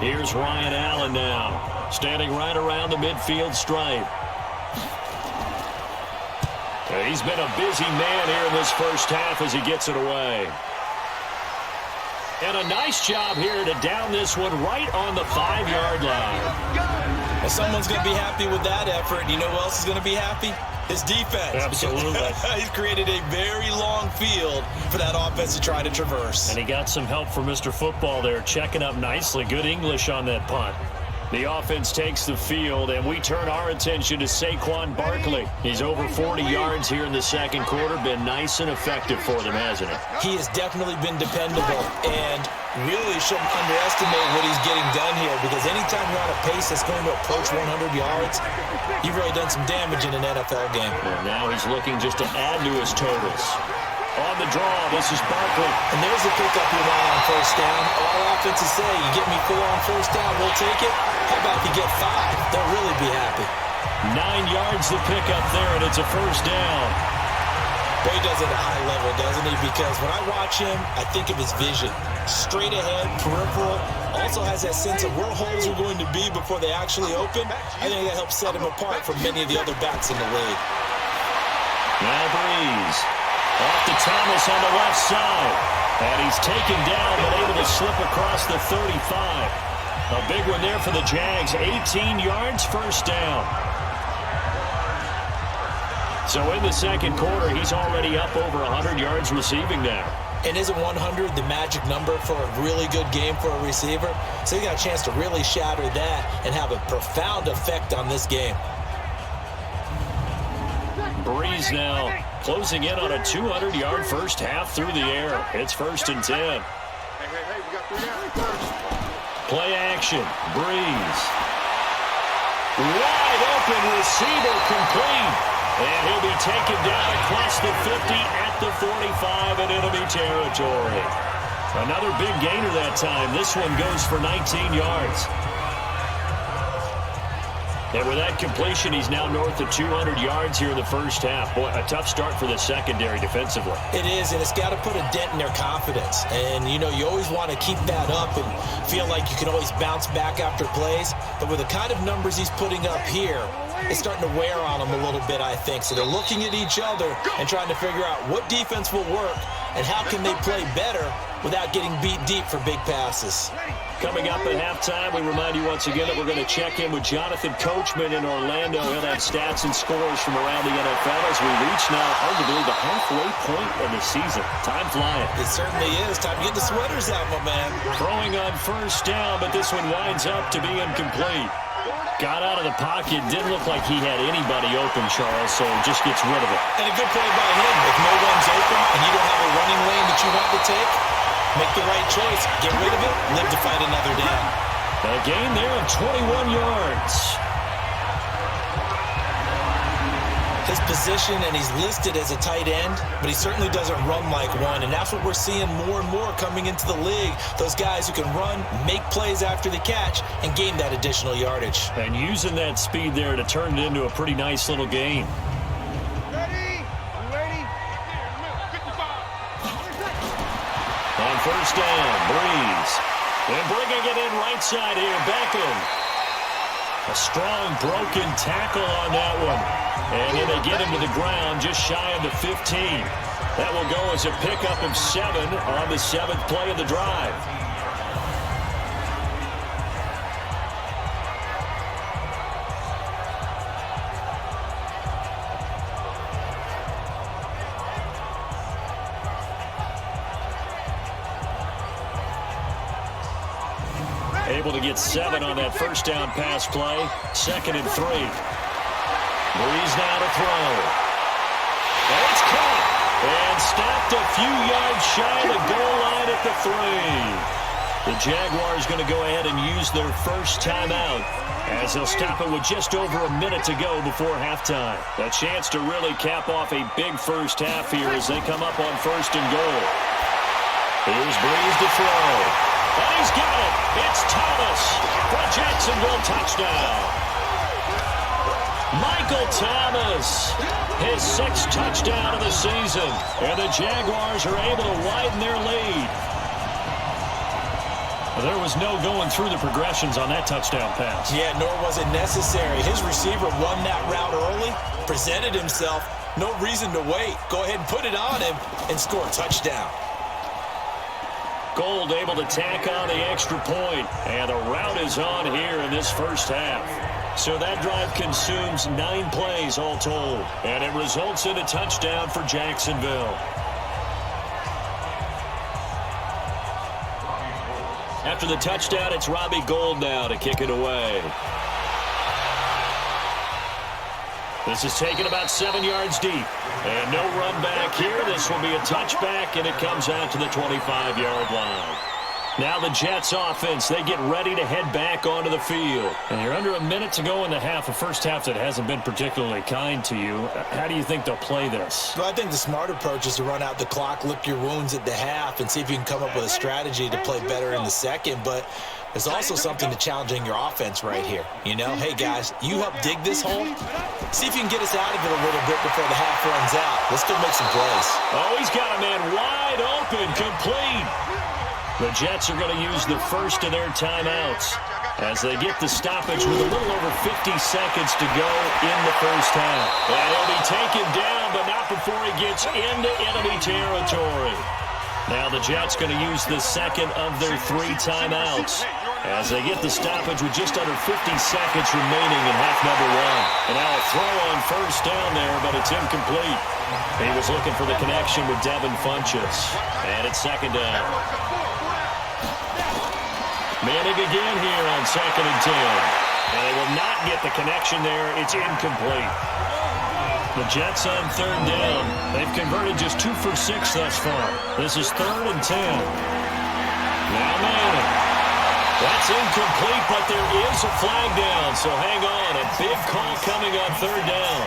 Here's Ryan Allen now, standing right around the midfield stripe. He's been a busy man here in this first half as he gets it away. And a nice job here to down this one right on the 5-yard line. Well, someone's going to be happy with that effort. You know who else is going to be happy? His defense. Absolutely. He's created a very long field for that offense to try to traverse. And he got some help from Mr. Football there, checking up nicely. Good English on that punt. The offense takes the field, and we turn our attention to Saquon Barkley. He's over 40 yards here in the second quarter. Been nice and effective for them, hasn't he? He has definitely been dependable, and really shouldn't underestimate what he's getting done here, because anytime you're on a pace that's going to approach 100 yards, you've really done some damage in an NFL game. And now he's looking just to add to his totals. On the draw, this is Barkley. And there's the pickup you want on first down. A lot of offenses say, you get me 4 on first down, we'll take it. How about if you get 5? They'll really be happy. 9 yards the pickup there, and it's a first down. But he does it at a high level, doesn't he? Because when I watch him, I think of his vision. Straight ahead, peripheral. Also has that sense of where holes are going to be before they actually open. I think that helps set him apart from many of the other backs in the league. Now Breeze. Off to Thomas on the left side. And he's taken down, but able to slip across the 35. A big one there for the Jags. 18 yards, first down. So in the second quarter, he's already up over 100 yards receiving now. And isn't 100 the magic number for a really good game for a receiver? So he got a chance to really shatter that and have a profound effect on this game. Breeze now closing in on a 200-yard first half through the air. It's 1st and 10. We got 3 yards first. Play action. Breeze. Wide open receiver complete. And he'll be taken down across the 50 at the 45 and enemy territory. Another big gainer that time. This one goes for 19 yards. And with that completion, he's now north of 200 yards here in the first half. Boy, a tough start for the secondary defensively. It is, and it's got to put a dent in their confidence. And, you know, you always want to keep that up and feel like you can always bounce back after plays. But with the kind of numbers he's putting up here, it's starting to wear on them a little bit, I think. So they're looking at each other and trying to figure out what defense will work and how can they play better without getting beat deep for big passes. Coming up at halftime, we remind you once again that we're going to check in with Jonathan Coachman in Orlando. He'll have stats and scores from around the NFL as we reach now, hard to believe, the halfway point of the season. Time flying. It certainly is. Time to get the sweaters out, my man. Throwing on first down, but this one winds up to be incomplete. Got out of the pocket. Didn't look like he had anybody open, Charles, so just gets rid of it. And a good play by him. If no one's open and you don't have a running lane that you want to take, make the right choice. Get rid of it. Live to fight another down. A gain there of 21 yards. His position, and he's listed as a tight end, but he certainly doesn't run like one, and that's what we're seeing more and more coming into the league. Those guys who can run, make plays after the catch, and gain that additional yardage. And using that speed there to turn it into a pretty nice little gain. Ready? Ready? On first down, Breeze. And bringing it in right side here, Beckham. A strong broken tackle on that one. And then they get him to the ground just shy of the 15. That will go as a pickup of 7 on the 7th play of the drive. Able to get 7 on that first down pass play. 2nd and 3. Breeze now to throw. And it's caught. And stopped a few yards shy of the goal line at the 3. The Jaguars going to go ahead and use their first timeout as they'll stop it with just over a minute to go before halftime. A chance to really cap off a big first half here as they come up on 1st and goal. Here's Breeze to throw. And he's got it. It's Thomas for a Jacksonville touchdown. Michael Thomas, his 6th touchdown of the season. And the Jaguars are able to widen their lead. There was no going through the progressions on that touchdown pass. Yeah, nor was it necessary. His receiver won that route early, presented himself. No reason to wait. Go ahead and put it on him and score a touchdown. Gold able to tack on the extra point. And the route is on here in this first half. So that drive consumes 9 plays all told. And it results in a touchdown for Jacksonville. After the touchdown, it's Robbie Gould now to kick it away. This is taken about 7 yards deep. And no run back here. This will be a touchback, and it comes out to the 25-yard line. Now the Jets offense, they get ready to head back onto the field. And you're under a minute to go in the half, a first half that hasn't been particularly kind to you. How do you think they'll play this? Well, I think the smart approach is to run out the clock, lick your wounds at the half, and see if you can come up with a strategy to play better in the second. But there's also something to challenging your offense right here. You know, hey, guys, you help dig this hole. See if you can get us out of it a little bit before the half runs out. Let's go make some plays. Oh, he's got a man wide open, complete. The Jets are going to use the first of their timeouts as they get the stoppage with a little over 50 seconds to go in the first half. And he'll be taken down, but not before he gets into enemy territory. Now the Jets going to use the second of their 3 timeouts as they get the stoppage with just under 50 seconds remaining in half number 1. And now a throw on first down there, but it's incomplete. He was looking for the connection with Devin Funchess. And it's second down. Manning again here on 2nd and 10. And they will not get the connection there. It's incomplete. The Jets on 3rd down. They've converted just 2 for 6 thus far. This is 3rd and 10. Now Manning. That's incomplete, but there is a flag down. So hang on. A big call coming on 3rd down.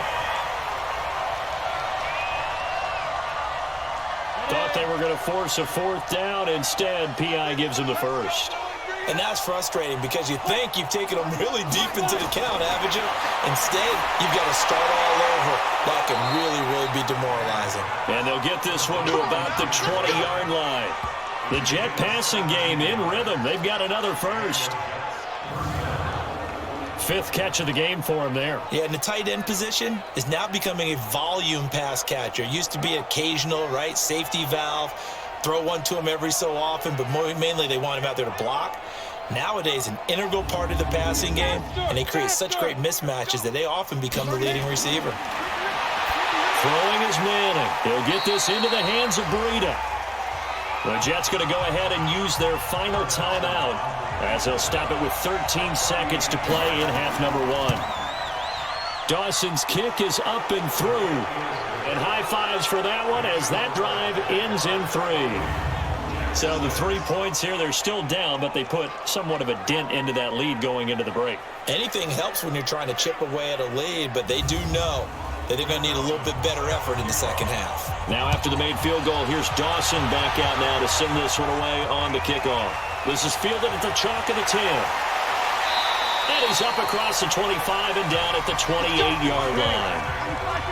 Thought they were going to force a 4th down. Instead, P.I. gives them the first. And that's frustrating because you think you've taken them really deep into the count, haven't you? Instead, you've got to start all over. That can really, really be demoralizing. And they'll get this one to about the 20-yard line. The Jet passing game in rhythm. They've got another first. 5th catch of the game for him there. Yeah, and the tight end position is now becoming a volume pass catcher. Used to be occasional, right? Safety valve. Throw one to him every so often, but mainly they want him out there to block. Nowadays, an integral part of the passing game, and they create such great mismatches that they often become the leading receiver. Throwing is Manning. He'll get this into the hands of Breida. The Jets going to go ahead and use their final timeout as they'll stop it with 13 seconds to play in half number 1. Dawson's kick is up and through. And high fives for that one as that drive ends in 3. So the 3 points here, they're still down, but they put somewhat of a dent into that lead going into the break. Anything helps when you're trying to chip away at a lead, but they do know that they're going to need a little bit better effort in the second half. Now after the made field goal, here's Dawson back out now to send this one away on the kickoff. This is fielded at the chalk of the 10. And he's up across the 25 and down at the 28-yard line.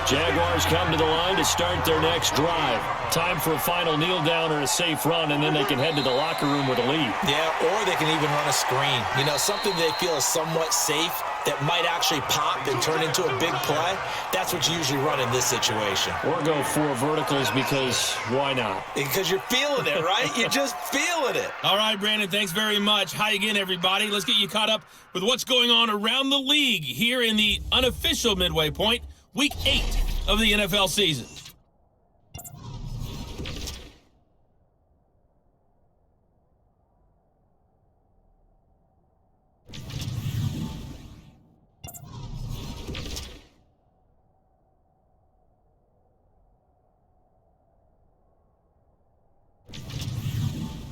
Jaguars come to the line to start their next drive. Time for a final kneel down or a safe run, and then they can head to the locker room with a lead. Yeah, or they can even run a screen. You know, something they feel is somewhat safe that might actually pop and turn into a big play. That's what you usually run in this situation. Or go 4 verticals because why not? Because you're feeling it, right? You're just feeling it. All right, Brandon, thanks very much. Hi again, everybody. Let's get you caught up with what's going on around the league here in the unofficial midway point, Week 8 of the NFL season.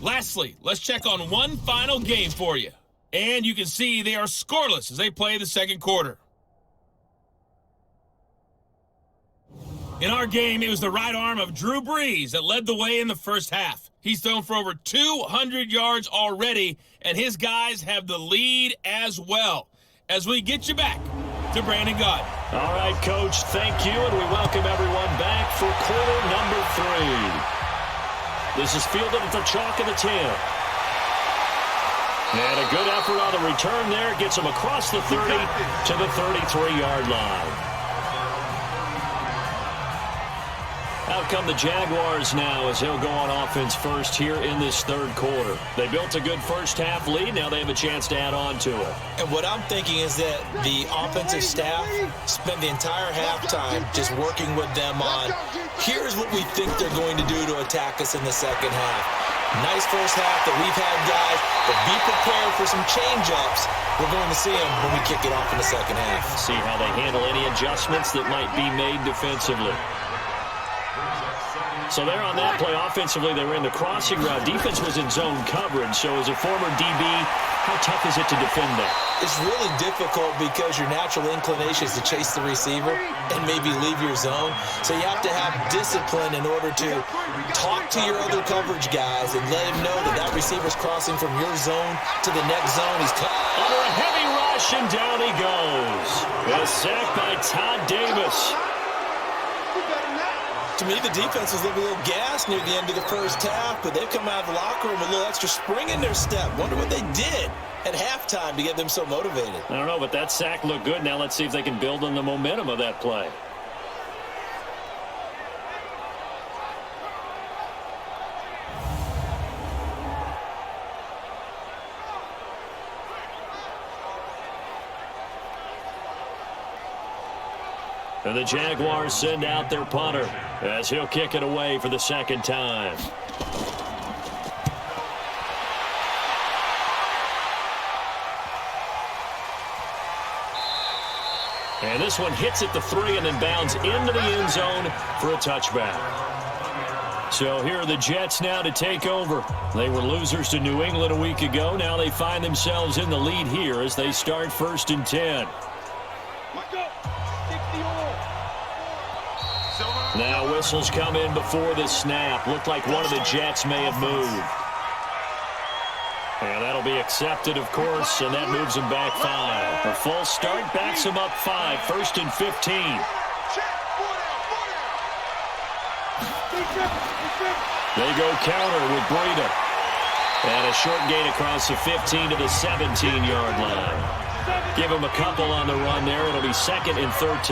Lastly, let's check on one final game for you. And you can see they are scoreless as they play the second quarter. In our game, it was the right arm of Drew Brees that led the way in the first half. He's thrown for over 200 yards already, and his guys have the lead as well. As we get you back to Brandon Gaudin. All right, Coach, thank you, and we welcome everyone back for quarter number 3. This is fielded at the chalk of the 10. And a good effort on the return there. Gets him across the 30 to the 33-yard line. Out come the Jaguars now as they'll go on offense first here in this third quarter. They built a good first-half lead. Now they have a chance to add on to it. And what I'm thinking is that the offensive staff spent the entire halftime just working with them on, here's what we think they're going to do to attack us in the second half. Nice first half that we've had, guys, but be prepared for some change-ups. We're going to see them when we kick it off in the second half. See how they handle any adjustments that might be made defensively. So there on that play, offensively, they were in the crossing route. Defense was in zone coverage. So as a former DB, how tough is it to defend that? It's really difficult because your natural inclination is to chase the receiver and maybe leave your zone. So you have to have discipline in order to talk to your other coverage guys and let them know that that receiver's crossing from your zone to the next zone. He's under a heavy rush, and down he goes. A sack by Todd Davis. To me, the defense was looking a little gassed near the end of the first half, but they've come out of the locker room with a little extra spring in their step. Wonder what they did at halftime to get them so motivated. I don't know, but that sack looked good. Now let's see if they can build on the momentum of that play. And the Jaguars send out their punter as he'll kick it away for the second time. And this one hits at the 3 and then bounds into the end zone for a touchback. So here are the Jets now to take over. They were losers to New England a week ago. Now they find themselves in the lead here as they start 1st and 10. Now whistles come in before the snap. Looked like one of the Jets may have moved. And that'll be accepted, of course, and that moves them back 5. A full start backs them up 5. 1st and 15. They go counter with Breida. And a short gain across the 15 to the 17-yard line. Give him a couple on the run there. It'll be 2nd and 13.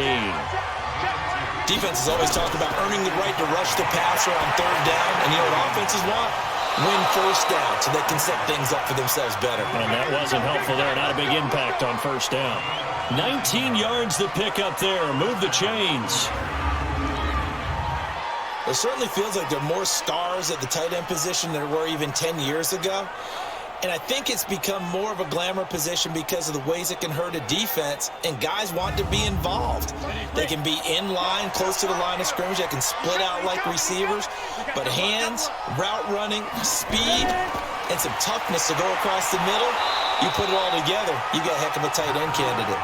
Defense has always talked about earning the right to rush the passer on 3rd down. And you know what offenses want? Win 1st down so they can set things up for themselves better. And that wasn't helpful there. Not a big impact on 1st down. 19 yards to pick up there. Move the chains. It certainly feels like there are more stars at the tight end position than there were even 10 years ago. And I think it's become more of a glamour position because of the ways it can hurt a defense, and guys want to be involved. They can be in line, close to the line of scrimmage. They can split out like receivers. But hands, route running, speed, and some toughness to go across the middle, you put it all together, you got a heck of a tight end candidate.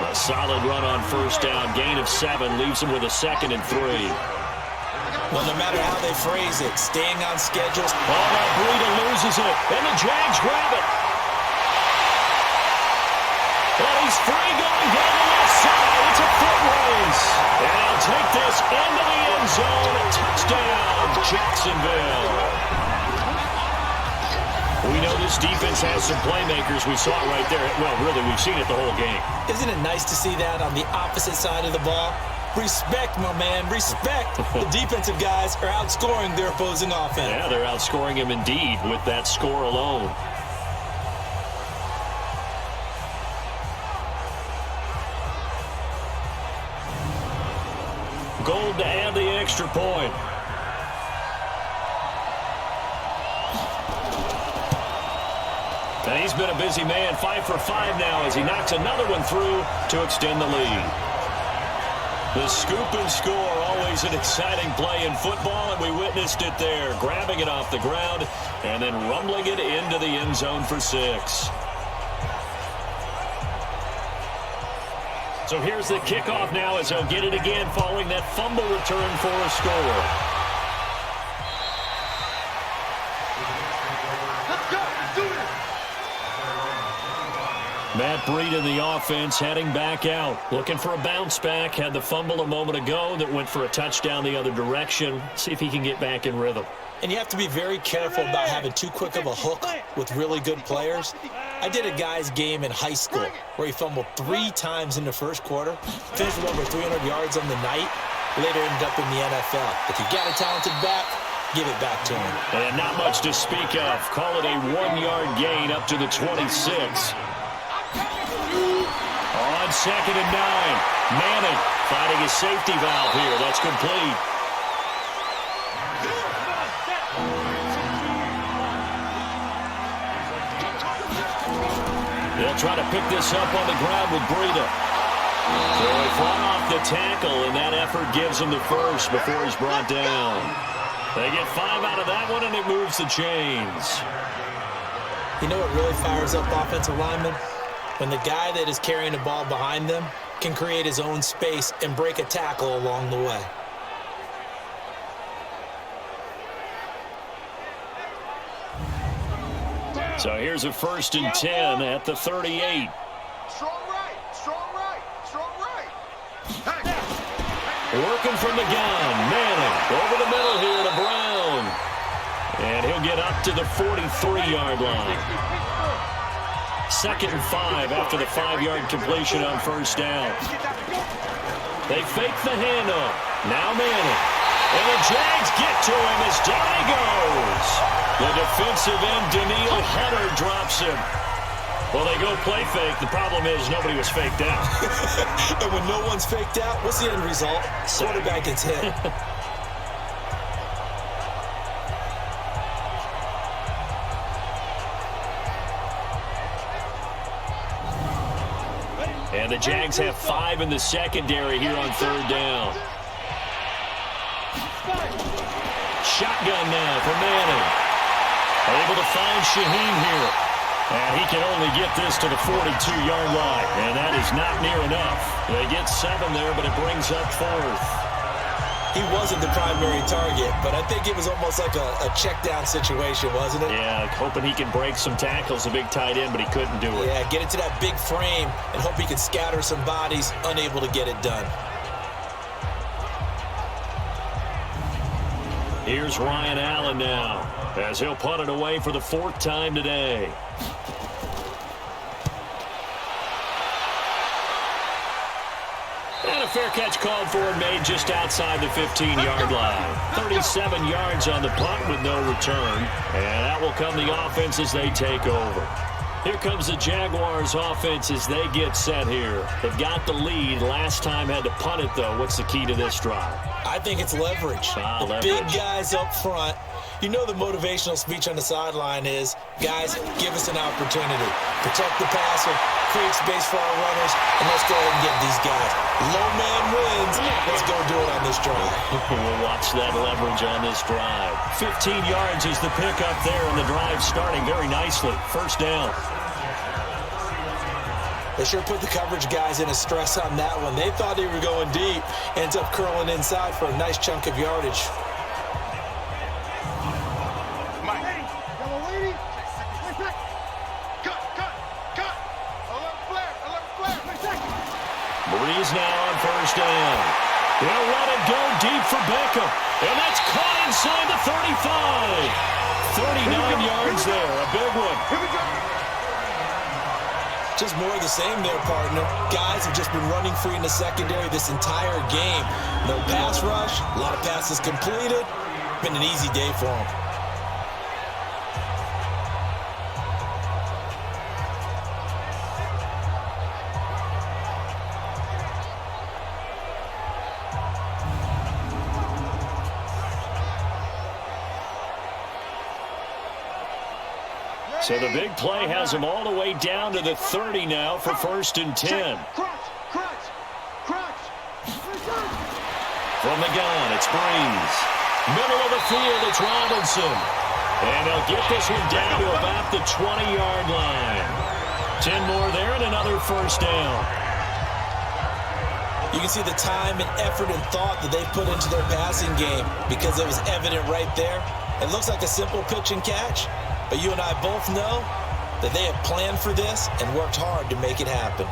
A solid run on 1st down. Gain of 7 leaves him with a 2nd and 3. Well, no matter how they phrase it, staying on schedules. Oh, now Breida loses it, and the Jags grab it. And he's free going down the left side. It's a foot race. And he'll take this into the end zone. Touchdown, Jacksonville. We know this defense has some playmakers. We saw it right there. Well, really, we've seen it the whole game. Isn't it nice to see that on the opposite side of the ball? Respect, my man, respect. The defensive guys are outscoring their opposing offense. Yeah, they're outscoring him indeed with that score alone. Gold to add the extra point. And he's been a busy man, 5 for 5 now as he knocks another one through to extend the lead. The scoop and score, always an exciting play in football, and we witnessed it there, grabbing it off the ground and then rumbling it into the end zone for 6. So here's the kickoff now as they'll get it again following that fumble return for a score. Let's go. Do it. Matt Breida in the offense heading back out. Looking for a bounce back. Had the fumble a moment ago that went for a touchdown the other direction. See if he can get back in rhythm. And you have to be very careful about having too quick of a hook with really good players. I did a guy's game in high school where he fumbled 3 times in the first quarter, finished with over 300 yards on the night, later ended up in the NFL. If you got a talented back, give it back to him. And not much to speak of. Call it a 1-yard gain up to the 26. On 2nd and 9. Manning finding his safety valve here. That's complete. They'll try to pick this up on the ground with Breida. So they fly off the tackle, and that effort gives him the first before he's brought down. They get 5 out of that one, and it moves the chains. You know what really fires up offensive linemen? When the guy that is carrying the ball behind them can create his own space and break a tackle along the way. So here's a 1st and 10 at the 38. Strong right, strong right, strong right. Working from the gun. Manning over the middle here to Brown. And he'll get up to the 43-yard line. 2nd and 5 after the 5-yard completion on 1st down. They fake the handoff. Now Manning. And the Jags get to him as down he goes. The defensive end, Daniil Hunter, drops him. Well, they go play fake. The problem is nobody was faked out. And when no one's faked out, what's the end result? Quarterback gets hit. And the Jags have 5 in the secondary here on 3rd down. Shotgun now for Manning. Able to find Shaheen here. And he can only get this to the 42-yard line. And that is not near enough. They get 7 there, but it brings up 4th. He wasn't the primary target, but I think it was almost like a check-down situation, wasn't it? Yeah, hoping he can break some tackles, a big tight end, but he couldn't do it. Yeah, get into that big frame and hope he can scatter some bodies, unable to get it done. Here's Ryan Allen now, as he'll punt it away for the 4th time today. And a fair catch called for and made just outside the 15-yard line. 37 yards on the punt with no return. And that will come the offense as they take over. Here comes the Jaguars offense as they get set here. They've got the lead. Last time had to punt it, though. What's the key to this drive? I think it's leverage. Leverage. Big guys up front. You know the motivational speech on the sideline is, guys, give us an opportunity. Protect the passer, create space for our runners, and let's go ahead and get these guys. Low man wins. Let's go do it on this drive. We'll watch that leverage on this drive. 15 yards is the pickup there, and the drive starting very nicely. 1st down. They sure put the coverage guys in a stress on that one. They thought they were going deep. Ends up curling inside for a nice chunk of yardage. Breeze now on 1st down. They'll let it go deep for Beckham. And that's caught inside the 35. 39 yards there. A big one. Just more of the same there, partner. Guys have just been running free in the secondary this entire game. No pass rush, a lot of passes completed. Been an easy day for them. So the big play has him all the way down to the 30 now for 1st and 10. From the gun, it's Breeze. Middle of the field, it's Robinson. And they'll get this one down to about the 20-yard line. 10 more there and another 1st down. You can see the time and effort and thought that they've put into their passing game because it was evident right there. It looks like a simple pitch and catch, but you and I both know that they have planned for this and worked hard to make it happen.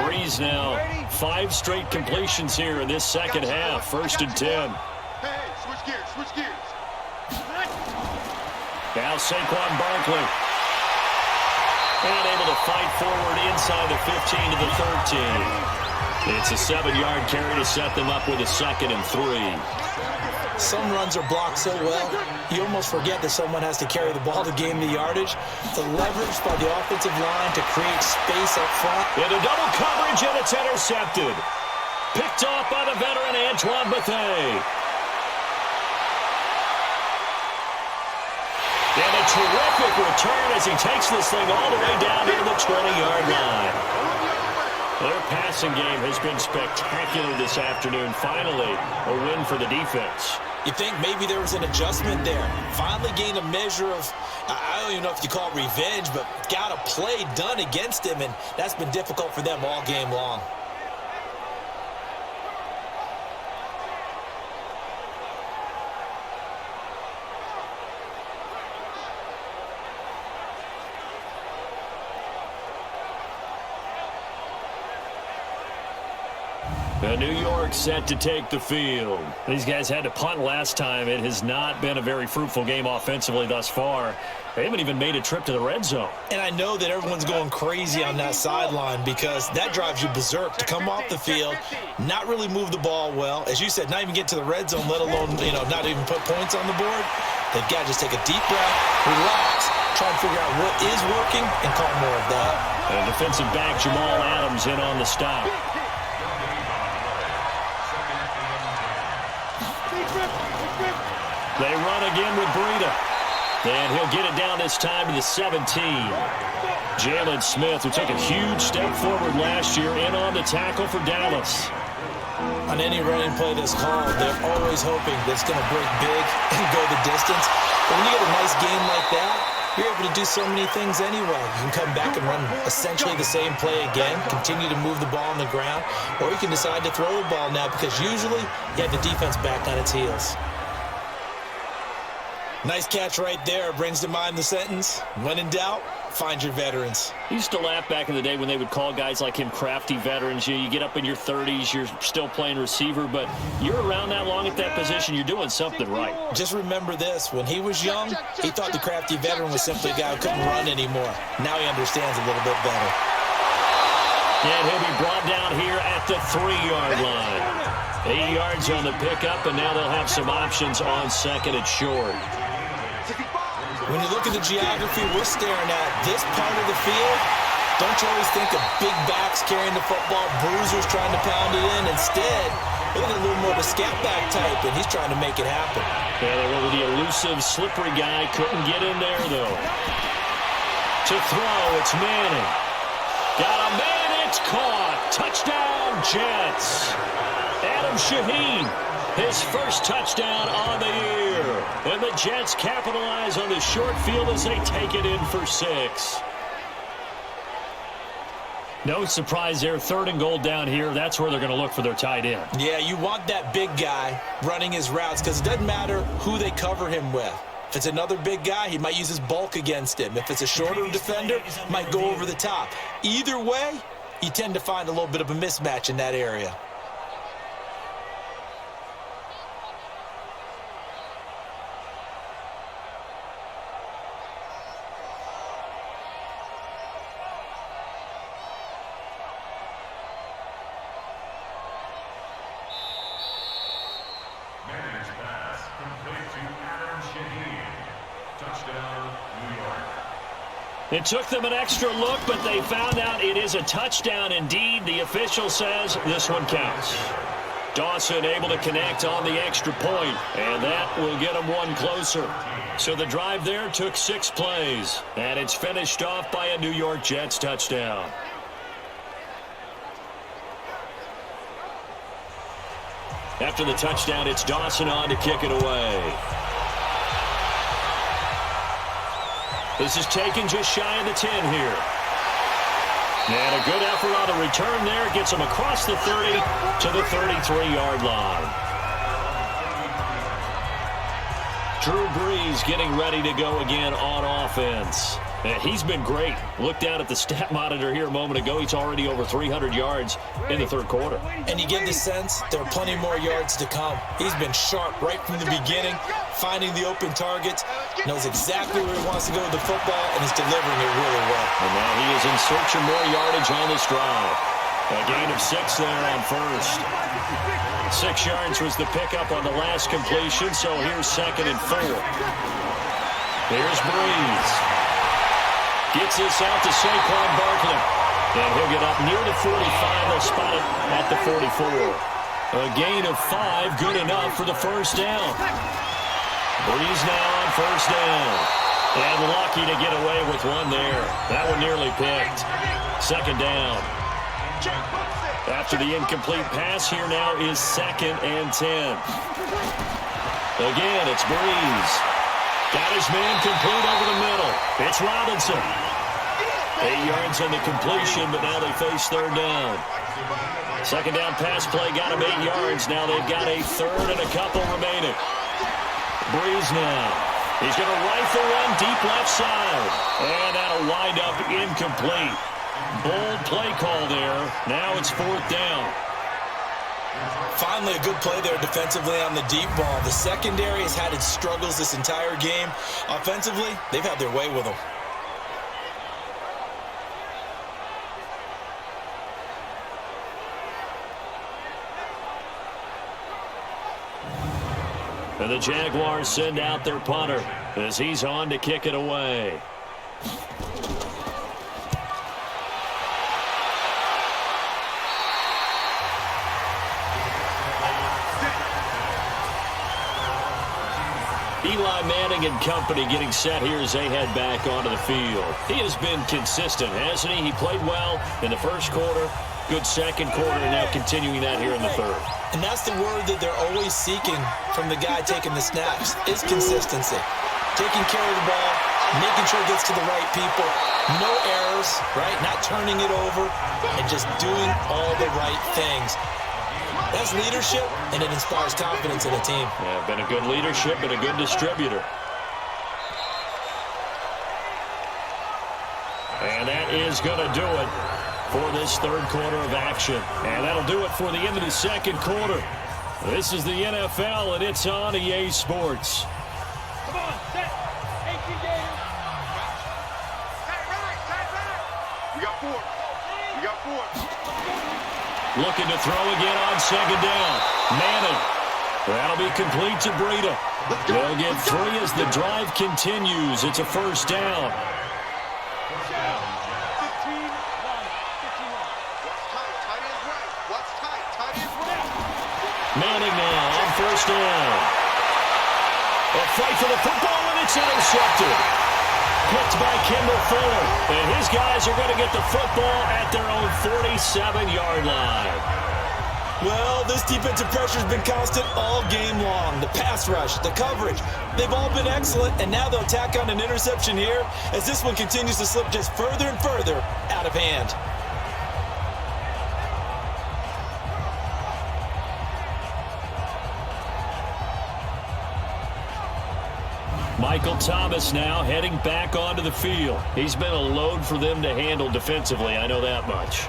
Breeze now 5 straight completions here in this second half. 1st and 10. Hey, switch gears, switch gears. Now Saquon Barkley. And able to fight forward inside the 15 to the 13. It's a 7-yard carry to set them up with a 2nd and 3. Some runs are blocked so well, you almost forget that someone has to carry the ball to gain the yardage. The leverage by the offensive line to create space up front. Into double coverage, and it's intercepted. Picked off by the veteran Antoine Bethea. And a terrific return as he takes this thing all the way down to the 20-yard line. Their passing game has been spectacular this afternoon. Finally, a win for the defense. You think maybe there was an adjustment there. Finally gained a measure of, I don't even know if you call it revenge, but got a play done against him, and that's been difficult for them all game long. New York set to take the field. These guys had to punt last time. It has not been a very fruitful game offensively thus far. They haven't even made a trip to the red zone. And I know that everyone's going crazy on that sideline because that drives you berserk to come off the field, not really move the ball well. As you said, not even get to the red zone, let alone, not even put points on the board. They've got to just take a deep breath, relax, try and figure out what is working, and call more of that. And defensive back Jamal Adams in on the stop. They run again with Breida. And he'll get it down this time to the 17. Jalen Smith, who took a huge step forward last year, in on the tackle for Dallas. On any running play that's called, they're always hoping that it's going to break big and go the distance. But when you get a nice game like that, you're able to do so many things anyway. You can come back and run essentially the same play again, continue to move the ball on the ground, or you can decide to throw the ball now because usually you have the defense back on its heels. Nice catch right there. Brings to mind the sentence, when in doubt, find your veterans. I used to laugh back in the day when they would call guys like him crafty veterans. You get up in your 30s, you're still playing receiver, but you're around that long at that position, you're doing something right. Just remember this. When he was young, he thought the crafty veteran was simply a guy who couldn't run anymore. Now he understands a little bit better. And he'll be brought down here at the 3-yard line. 80 yards on the pickup, and now they'll have some options on 2nd and short. When you look at the geography we're staring at, this part of the field, don't you always think of big backs carrying the football, bruisers trying to pound it in? Instead, look at a little more of a scat back type, and he's trying to make it happen. Yeah, they went with the elusive, slippery guy. Couldn't get in there, though. To throw, it's Manning. Got a man, it's caught. Touchdown, Jets. Adam Shaheen, his first touchdown on the year. And the Jets capitalize on the short field as they take it in for 6. No surprise there. 3rd and goal down here. That's where they're going to look for their tight end. Yeah, you want that big guy running his routes because it doesn't matter who they cover him with. If it's another big guy, he might use his bulk against him. If it's a shorter defender, might go over the top. Either way, you tend to find a little bit of a mismatch in that area. It took them an extra look, but they found out it is a touchdown indeed. The official says this one counts. Dawson able to connect on the extra point, and that will get them one closer. So the drive there took 6 plays, and it's finished off by a New York Jets touchdown. After the touchdown, it's Dawson on to kick it away. This is taken just shy of the 10 here. And a good effort on the return there. Gets him across the 30 to the 33-yard line. Drew Brees getting ready to go again on offense. He's been great. Looked down at the stat monitor here a moment ago. He's already over 300 yards in the third quarter. And you get the sense there are plenty more yards to come. He's been sharp right from the beginning, finding the open targets, knows exactly where he wants to go with the football, and is delivering it really well. And now he is in search of more yardage on this drive. A gain of 6 there on first. 6 yards was the pickup on the last completion, so here's 2nd and 4. Here's Breeze. Gets this out to Saquon Barkley. And he'll get up near the 45. They'll spot it at the 44. A gain of 5, good enough for the first down. Breeze now on first down. And lucky to get away with one there. That one nearly picked. 2nd down. After the incomplete pass, here now is 2nd and 10. Again, it's Breeze. Got his man complete over the middle. It's Robinson. 8 yards on the completion, but now they face 3rd down. 2nd down pass play got him 8 yards. Now they've got a 3rd and a couple remaining. Breeze now. He's going to rifle one deep left side. And that'll wind up incomplete. Bold play call there. Now it's 4th down. Finally, a good play there defensively on the deep ball. The secondary has had its struggles this entire game. Offensively, they've had their way with them. And the Jaguars send out their punter as he's on to kick it away. Eli Manning and company getting set here as they head back onto the field. He has been consistent, hasn't he? He played well in the first quarter, good second quarter, and now continuing that here in the third. And that's the word that they're always seeking from the guy taking the snaps, is consistency. Taking care of the ball, making sure it gets to the right people, no errors, right? Not turning it over, and just doing all the right things. That's leadership, and it inspires confidence in a team. Yeah, been a good leadership and a good distributor. And that is going to do it for this third quarter of action. And that'll do it for the end of the second quarter. This is the NFL, and it's on EA Sports. Come on, set. 18 games. Tight right. We got 4. We got 4. Looking to throw again on second down. Manning. That'll be complete to Breida. They'll get 3 as the drive continues. It's a first down. 15-1. 15-1. What's tight? Tight is right. What's tight? Tight is right. Manning now on first down. A fight for the football, and it's intercepted. Picked by Kendall Fuller. And his guys are going to get the football at their own 47-yard line. Well, this defensive pressure has been constant all game long. The pass rush, the coverage, they've all been excellent, and now they'll tack on an interception here as this one continues to slip just further and further out of hand. Michael Thomas now heading back onto the field. He's been a load for them to handle defensively, I know that much.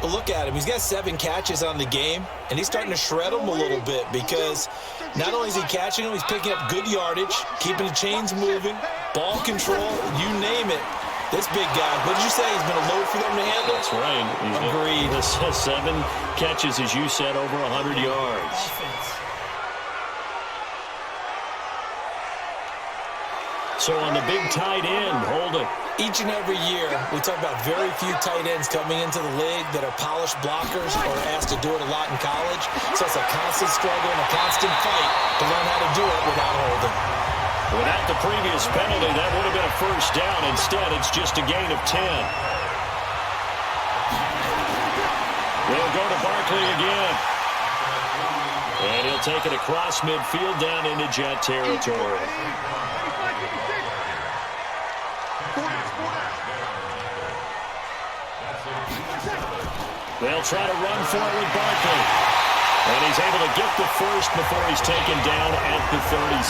But look at him. He's got 7 catches on the game, and he's starting to shred them a little bit because not only is he catching them, he's picking up good yardage, keeping the chains moving, ball control, you name it. This big guy, what did you say? He's been a load for them to handle? That's right. Agreed. 7 catches, as you said, over 100 yards. So on the big tight end, hold it. Each and every year, we talk about very few tight ends coming into the league that are polished blockers or asked to do it a lot in college. So it's a constant struggle and a constant fight to learn how to do it without holding. Without the previous penalty, that would have been a first down. Instead, it's just a gain of 10. They'll go to Barkley again. And he'll take it across midfield down into Jet territory. They'll try to run for it with Barkley. And he's able to get the first before he's taken down at the 36.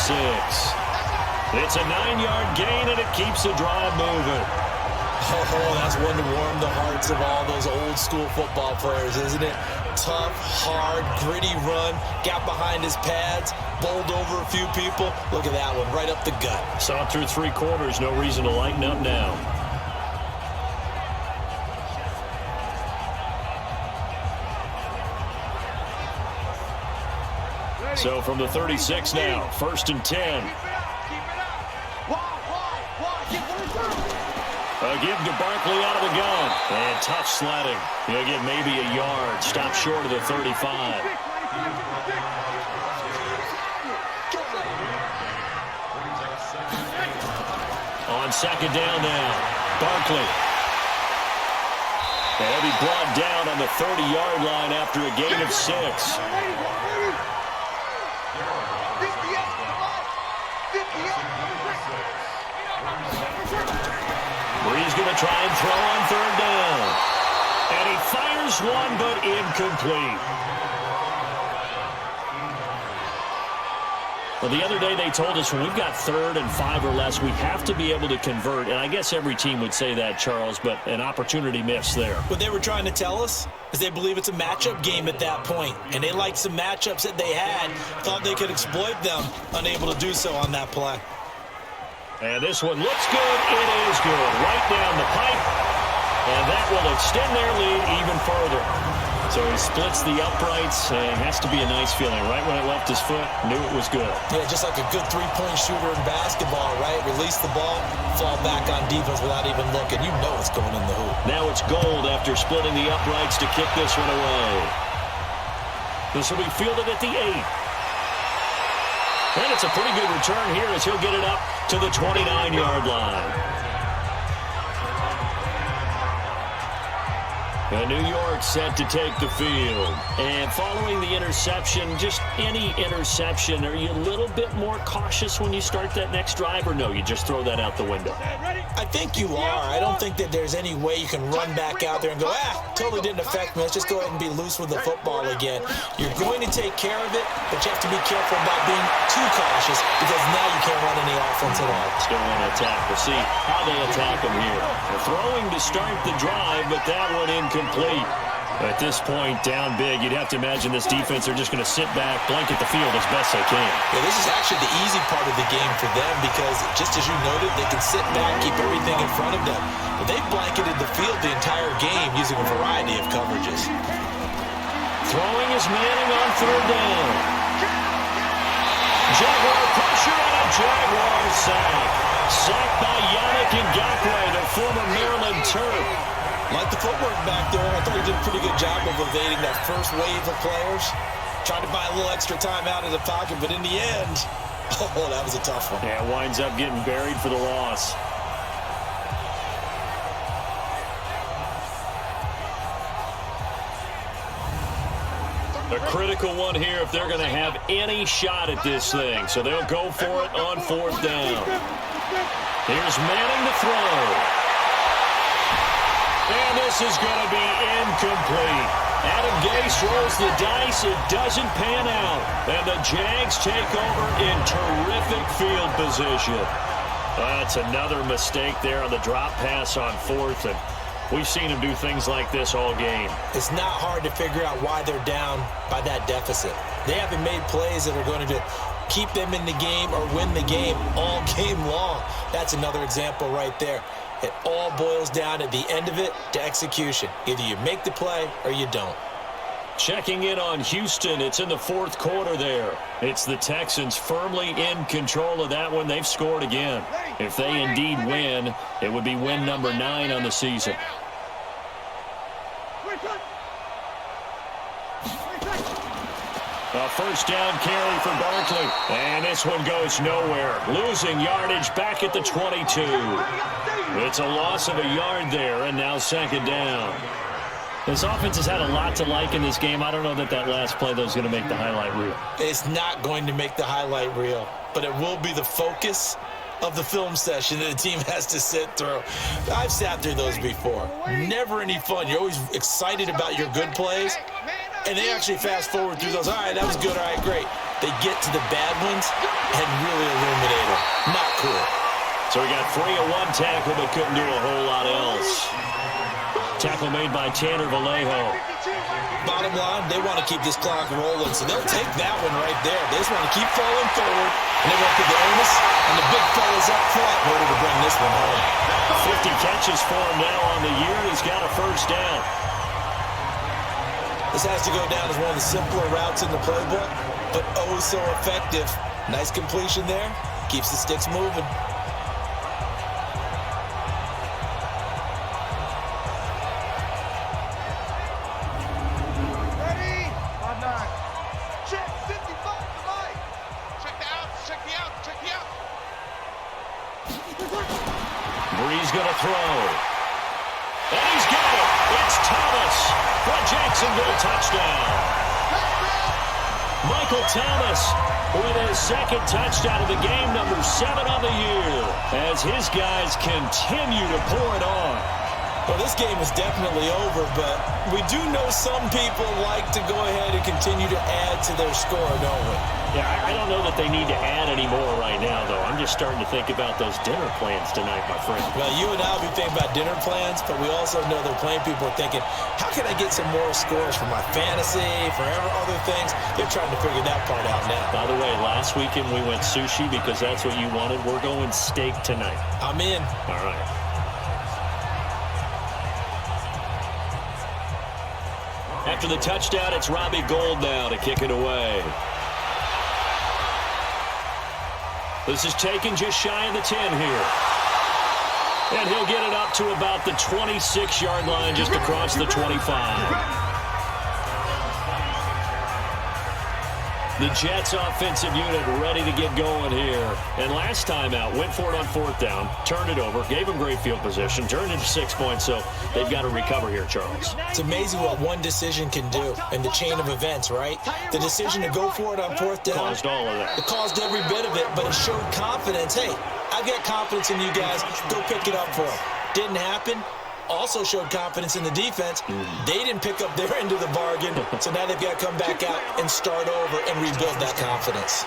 It's a 9-yard gain, and it keeps the drive moving. Oh, that's one to warm the hearts of all those old-school football players, isn't it? Tough, hard, gritty run, got behind his pads, bowled over a few people. Look at that one, right up the gut. Saw through 3 quarters, no reason to lighten up now. So from the 36 now, 1st and 10. A give to Barkley out of the gun. And tough sledding. He'll get maybe a yard. Stop short of the 35. On 2nd down now, Barkley. And he'll be brought down on the 30-yard line after a gain of 6. Brees going to try and throw on 3rd down. And he fires one, but incomplete. Well, the other day they told us when we've got 3rd and 5 or less, we have to be able to convert. And I guess every team would say that, Charles, but an opportunity missed there. What they were trying to tell us is they believe it's a matchup game at that point. And they liked some matchups that they had, thought they could exploit them, unable to do so on that play. And this one looks good. It is good. Right down the pipe. And that will extend their lead even further. So he splits the uprights, and it has to be a nice feeling. Right when it left his foot, knew it was good. Yeah, just like a good three-point shooter in basketball, right? Release the ball, fall back on defense without even looking. You know it's going in the hoop. Now it's Gold after splitting the uprights to kick this one away. This will be fielded at the 8. And it's a pretty good return here as he'll get it up to the 29-yard line. And New York set to take the field. And following the interception, just any interception, are you a little bit more cautious when you start that next drive, or no, you just throw that out the window? I think you are. I don't think that there's any way you can run back out there and go, totally didn't affect me. Let's just go ahead and be loose with the football again. You're going to take care of it, but you have to be careful about being too cautious because now you can't run any offense at all. Still want to attack. We'll see how they attack him here. They're throwing to start the drive, but that one incomplete. At this point, down big, you'd have to imagine this defense are just going to sit back, blanket the field as best they can. Yeah, this is actually the easy part of the game for them because, just as you noted, they can sit back, keep everything in front of them. But they've blanketed the field the entire game using a variety of coverages. Throwing is Manning on 3rd down. Jaguar pressure and a Jaguar sack. Sacked by Yannick Ngakoue, the former Maryland Terp. Like the footwork back there, I thought he did a pretty good job of evading that first wave of players. Tried to buy a little extra time out of the pocket, but in the end, oh, that was a tough one. Yeah, winds up getting buried for the loss. A critical one here if they're going to have any shot at this thing. So they'll go for it on 4th down. Here's Manning to throw. And this is going to be incomplete. Adam Gase rolls the dice. It doesn't pan out. And the Jags take over in terrific field position. That's another mistake there on the drop pass on 4th. And we've seen him do things like this all game. It's not hard to figure out why they're down by that deficit. They haven't made plays that are going to keep them in the game or win the game all game long. That's another example right there. It all boils down at the end of it to execution. Either you make the play or you don't. Checking in on Houston. It's in the 4th quarter there. It's the Texans firmly in control of that one. They've scored again. If they indeed win, it would be win number 9 on the season. A 1st down carry for Barkley. And this one goes nowhere. Losing yardage back at the 22. It's a loss of a yard there, and now 2nd down. This offense has had a lot to like in this game. I don't know that last play, though, is going to make the highlight reel. It's not going to make the highlight reel, but it will be the focus of the film session that the team has to sit through. I've sat through those before. Never any fun. You're always excited about your good plays, and they actually fast forward through those. All right, that was good. All right, great. They get to the bad ones and really illuminate them. Not cool. So we got 3 of 1 tackle, but couldn't do a whole lot else. Tackle made by Tanner Vallejo. Bottom line, they want to keep this clock rolling, so they'll take that one right there. They just want to keep falling forward, and they want to put the onus on the big fellas up front in order to bring this one home. 50 catches for him now on the year. He's got a first down. This has to go down as one of the simpler routes in the playbook, but oh so effective. Nice completion there. Keeps the sticks moving. Ready? 5-9. Check 55 to Mike. Check the out. Check the out. Check the out. Breeze going to throw. And he's got it. It's Thomas for a Jacksonville touchdown. Michael Thomas with his second touchdown of the game, number 7 on the year, as his guys continue to pour it on. Well, this game is definitely over, but we do know some people like to go ahead and continue to add to their score, don't we? Yeah, I don't know that they need to add any more right now, though. I'm just starting to think about those dinner plans tonight, my friend. Well, you and I will be thinking about dinner plans, but we also know there are plenty of people are thinking, how can I get some more scores for my fantasy, for other things? They're trying to figure that part out now. By the way, last weekend we went sushi because that's what you wanted. We're going steak tonight. I'm in. All right. After the touchdown, it's Robbie Gould now to kick it away. This is taken just shy of the 10 here. And he'll get it up to about the 26-yard line, just across the 25. The Jets offensive unit ready to get going here. And last time out, went for it on 4th down, turned it over, gave them great field position, turned into 6 points, so they've got to recover here, Charles. It's amazing what one decision can do in the chain of events, right? The decision to go for it on 4th down. Caused all of that. It caused every bit of it, but it showed confidence. Hey, I've got confidence in you guys. Go pick it up for them. Didn't happen. Also showed confidence in the defense. They didn't pick up their end of the bargain, so now they've got to come back out and start over and rebuild that confidence.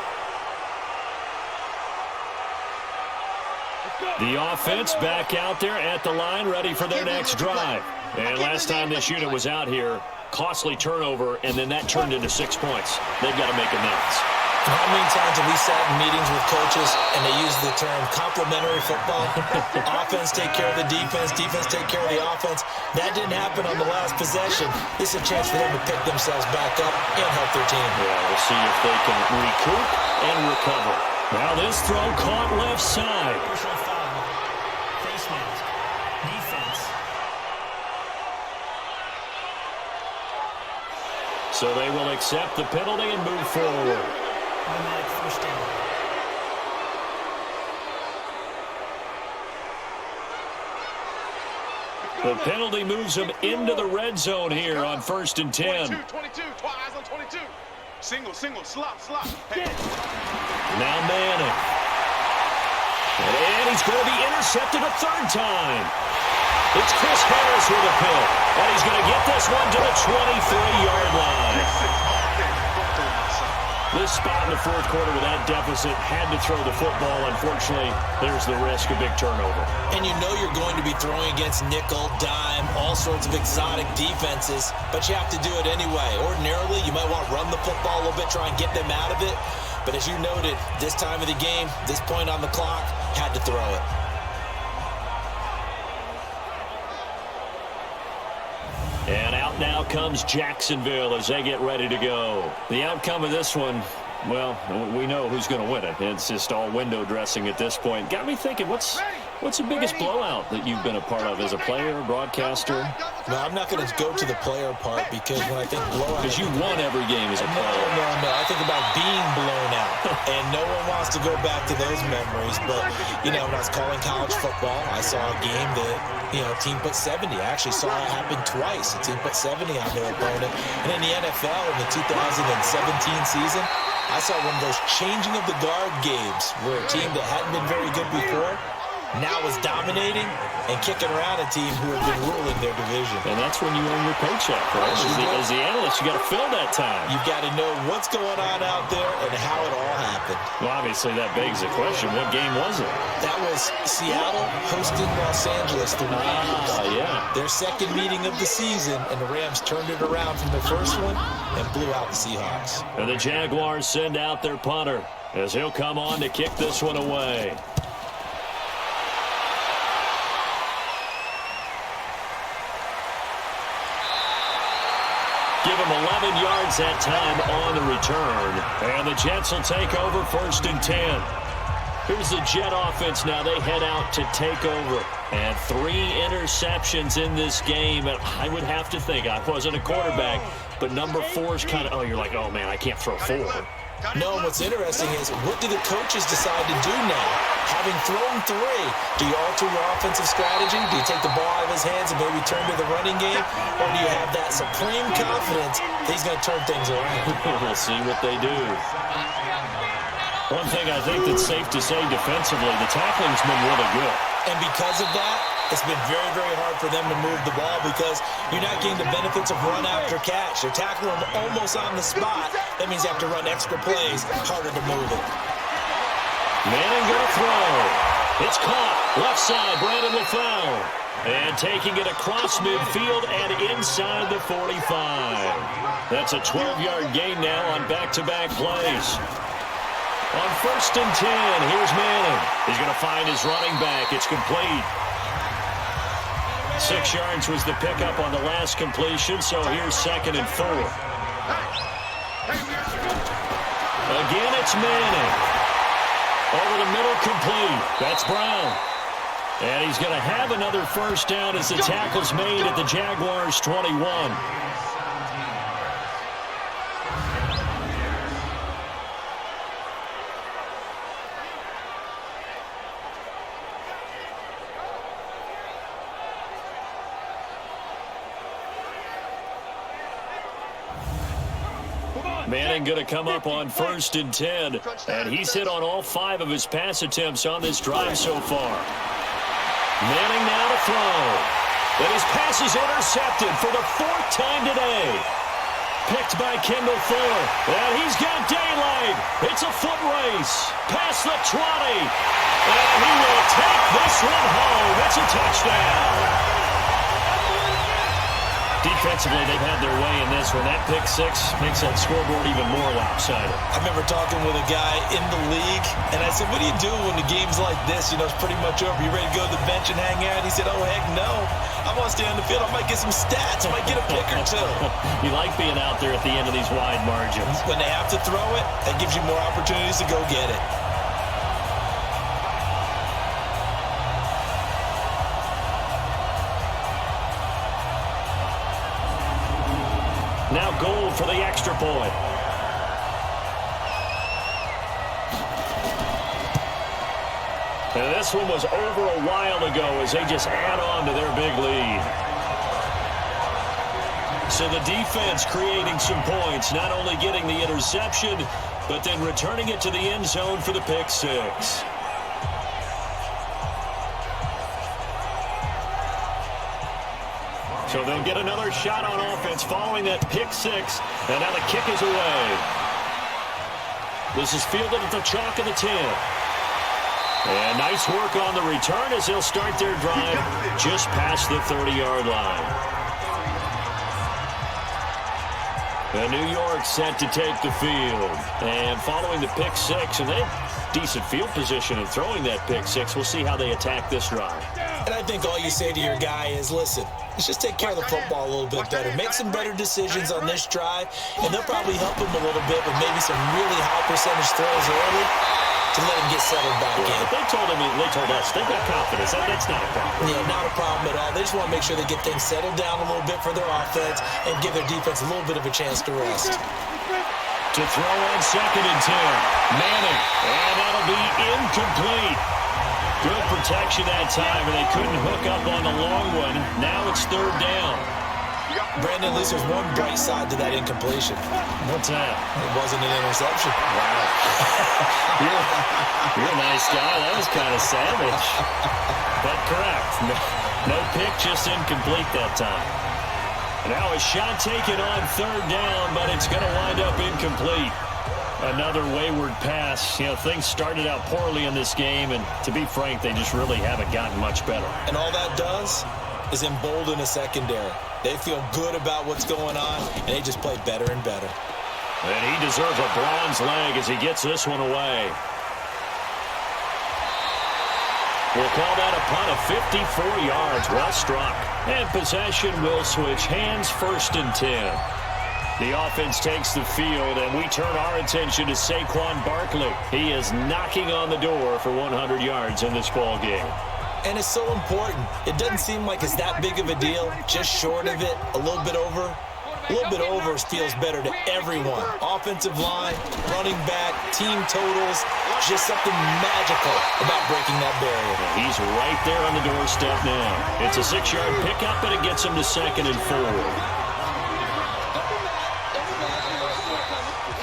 The offense back out there at the line, ready for their next drive. And last time this unit was out here, costly turnover, and then that turned into 6 points. They've got to make amends. How many times have we sat in meetings with coaches and they use the term complementary football? Offense take care of the defense, defense take care of the offense. That didn't happen on the last possession. This is a chance for them to pick themselves back up and help their team. Yeah, we'll see if they can recoup and recover. Now this throw caught left side. Personal foul, face mask, defense. So they will accept the penalty and move forward. Automatic first down. The penalty moves them into the red zone here on 1st and 10. 22, eyes on 22. Single, slop. Hey. Now Manning. And he's going to be intercepted a 3rd time. It's Chris Harris with a pick. And he's going to get this one to the 23-yard line. This spot in the 4th quarter with that deficit, had to throw the football. Unfortunately, there's the risk of big turnover. And you know you're going to be throwing against nickel, dime, all sorts of exotic defenses, but you have to do it anyway. Ordinarily, you might want to run the football a little bit, try and get them out of it. But as you noted, this time of the game, this point on the clock, had to throw it. And out now comes Jacksonville as they get ready to go. The outcome of this one, well, we know who's going to win it. It's just all window dressing at this point. Got me thinking, what's the biggest blowout that you've been a part of as a player, broadcaster? No, I'm not going to go to the player part because when I think blowout... Because you won every game as a player. No. I think about being blown out. And no one wants to go back to those memories. But, when I was calling college football, I saw a game that, a team put 70. I actually saw it happen twice. A team put 70 on their opponent. And in the NFL in the 2017 season, I saw one of those changing of the guard games where a team that hadn't been very good before now is dominating and kicking around a team who have been ruling their division. And that's when you earn your paycheck, right? As the analyst, you got to fill that time. You've got to know what's going on out there and how it all happened. Well, obviously, that begs the question, what game was it? That was Seattle hosting Los Angeles, the Rams. Yeah. Their second meeting of the season, and the Rams turned it around from the first one and blew out the Seahawks. And the Jaguars send out their punter as he'll come on to kick this one away. Give him 11 yards that time on the return. And the Jets will take over 1st and 10. Here's the Jet offense now. They head out to take over. And 3 interceptions in this game. And I would have to think, I wasn't a quarterback, but number 4 is kind of, oh, you're like, oh, man, I can't throw 4. No, what's interesting is, what do the coaches decide to do now? Having thrown 3, do you alter your offensive strategy? Do you take the ball out of his hands and maybe turn to the running game? Or do you have that supreme confidence that he's going to turn things around? We'll see what they do. One thing I think that's safe to say defensively, the tackling's been really good. And because of that, it's been very, very hard for them to move the ball because you're not getting the benefits of run after catch. You're tackling them almost on the spot. That means you have to run extra plays, harder to move it. Manning going to throw. It's caught. Left side, Brandon LaFleur. And taking it across midfield and inside the 45. That's a 12-yard gain now on back-to-back plays. On 1st and 10, here's Manning. He's going to find his running back. It's complete. 6 yards was the pickup on the last completion, so here's 2nd and 4. Again, it's Manning. Over the middle, complete. That's Brown. And he's going to have another first down as the tackle's made at the Jaguars' 21. Manning going to come up on 1st and 10, and he's hit on all 5 of his pass attempts on this drive so far. Manning now to throw. And his pass is intercepted for the 4th time today. Picked by Kendall Fuller, and he's got daylight. It's a foot race past the 20, and he will take this one home. It's a touchdown. Defensively, they've had their way in this one. That pick 6 makes that scoreboard even more lopsided. I remember talking with a guy in the league, and I said, what do you do when the game's like this? You know, it's pretty much over. You ready to go to the bench and hang out? He said, oh, heck no. I want to stay on the field. I might get some stats. I might get a pick or 2. You like being out there at the end of these wide margins. When they have to throw it, that gives you more opportunities to go get it. Now goal for the extra point. And this one was over a while ago as they just add on to their big lead. So the defense creating some points, not only getting the interception, but then returning it to the end zone for the pick 6. So they'll get another shot on offense following that pick 6. And now the kick is away. This is fielded at the chalk of the 10. And nice work on the return as they'll start their drive just past the 30-yard line. And New York set to take the field. And following the pick 6, and they have decent field position in throwing that pick 6. We'll see how they attack this drive. And I think all you say to your guy is, listen, let's just take care of the football a little bit better. Make some better decisions on this drive, and they'll probably help him a little bit with maybe some really high percentage throws early to let him get settled back in. But they told us they've got confidence. That's not a problem. Yeah, not a problem at all. They just want to make sure they get things settled down a little bit for their offense and give their defense a little bit of a chance to rest. To throw on 2nd and 10. Manning, and that'll be incomplete. Good protection that time, and they couldn't hook up on the long one. Now it's 3rd down. Brandon, at least there's one bright side to that incompletion. What's that? It wasn't an interception. Wow. you're a nice guy. That was kind of savage. But correct. No pick, just incomplete that time. Now a shot taken on third down, but it's going to wind up incomplete. Another wayward pass. Things started out poorly in this game, and to be frank, they just really haven't gotten much better. And all that does is embolden a secondary. They feel good about what's going on, and they just play better and better. And he deserves a bronze leg as he gets this one away. We'll call that a punt of 54 yards. Well struck. And possession will switch hands, 1st and 10. The offense takes the field, and we turn our attention to Saquon Barkley. He is knocking on the door for 100 yards in this ball game. And it's so important. It doesn't seem like it's that big of a deal. Just short of it, a little bit over. A little bit over feels better to everyone. Offensive line, running back, team totals, just something magical about breaking that barrier. He's right there on the doorstep now. It's a 6-yard pickup, and it gets him to 2nd and 4.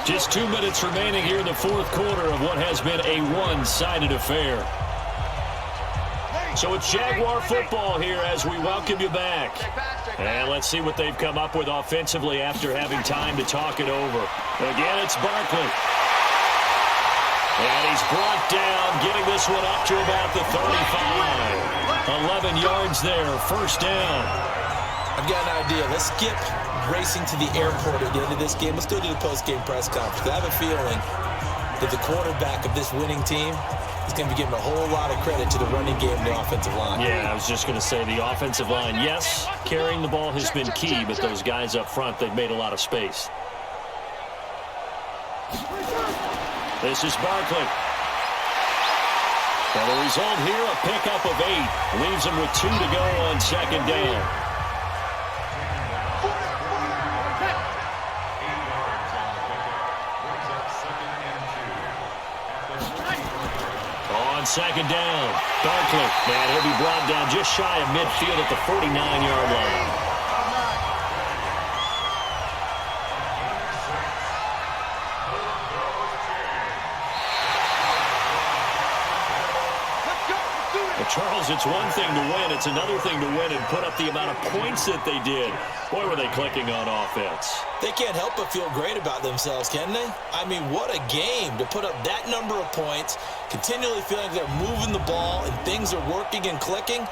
Just 2 minutes remaining here in the 4th quarter of what has been a one-sided affair. So it's Jaguar football here as we welcome you back. And let's see what they've come up with offensively after having time to talk it over. Again, it's Barkley. And he's brought down, getting this one up to about the 35. 11 yards there, 1st down. I've got an idea. Let's skip racing to the airport at the end of this game. Let's go to the post-game press conference. I have a feeling that the quarterback of this winning team is going to be giving a whole lot of credit to the running game and the offensive line. Yeah, I was just going to say the offensive line, yes, carrying the ball has been key, but those guys up front, they've made a lot of space. This is Barkley. And the result here, a pickup of 8. Leaves him with 2 to go on 2nd down. On 2nd down, Barkley, and he'll be brought down just shy of midfield at the 49-yard line. Charles, it's one thing to win. It's another thing to win and put up the amount of points that they did. Boy, were they clicking on offense. They can't help but feel great about themselves, can they? I mean, what a game to put up that number of points, continually feeling they're moving the ball and things are working and clicking.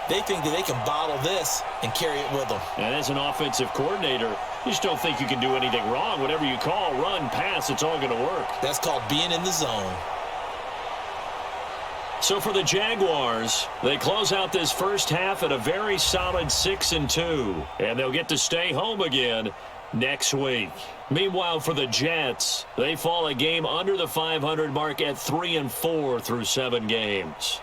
They think that they can bottle this and carry it with them. And as an offensive coordinator, you just don't think you can do anything wrong. Whatever you call, run, pass, it's all going to work. That's called being in the zone. So for the Jaguars, they close out this first half at a very solid 6-2, and they'll get to stay home again next week. Meanwhile, for the Jets, they fall a game under the 500 mark at 3-4 through 7 games.